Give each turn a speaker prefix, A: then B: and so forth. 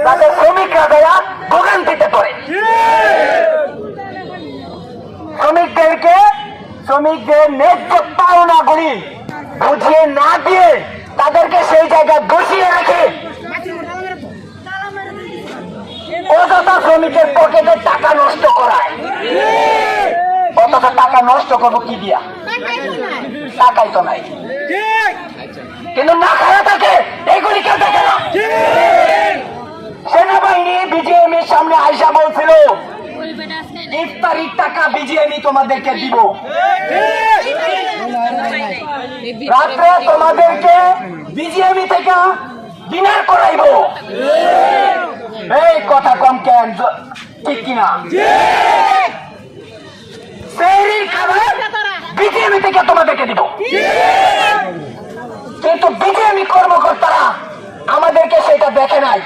A: তাদের শ্রমিকরা দেয়া ভোগান্তিতে পড়ে। শ্রমিকদের ন্যায্য পাওনাগুলি বুঝিয়ে না দিয়ে তাদেরকে সেই জায়গায় বসিয়ে রেখে অযথা শ্রমিকের পকেটে টাকা নষ্ট করায়। অথচ টাকা নষ্ট করবো কি দিয়া? টাকাই তো নাই, কিন্তু না খাওয়া থাকে এগুলি কেউ দেখে না। সেনাবাহিনী বিজিএমির সামনে আইসা বলছিল ইফতারির টাকা বিজিএমই তোমাদেরকে দিব, রাত্রে তোমাদেরকে বিজিএমই থেকে ডিনার করাইবো। এই কথা কম কেন? ঠিক কিনা? সেহরির খাবার বিজিএমই থেকে তোমাদেরকে দিব, কিন্তু বিজিএমই কর্মকর্তারা আমাদেরকে সেটা দেখে নাই।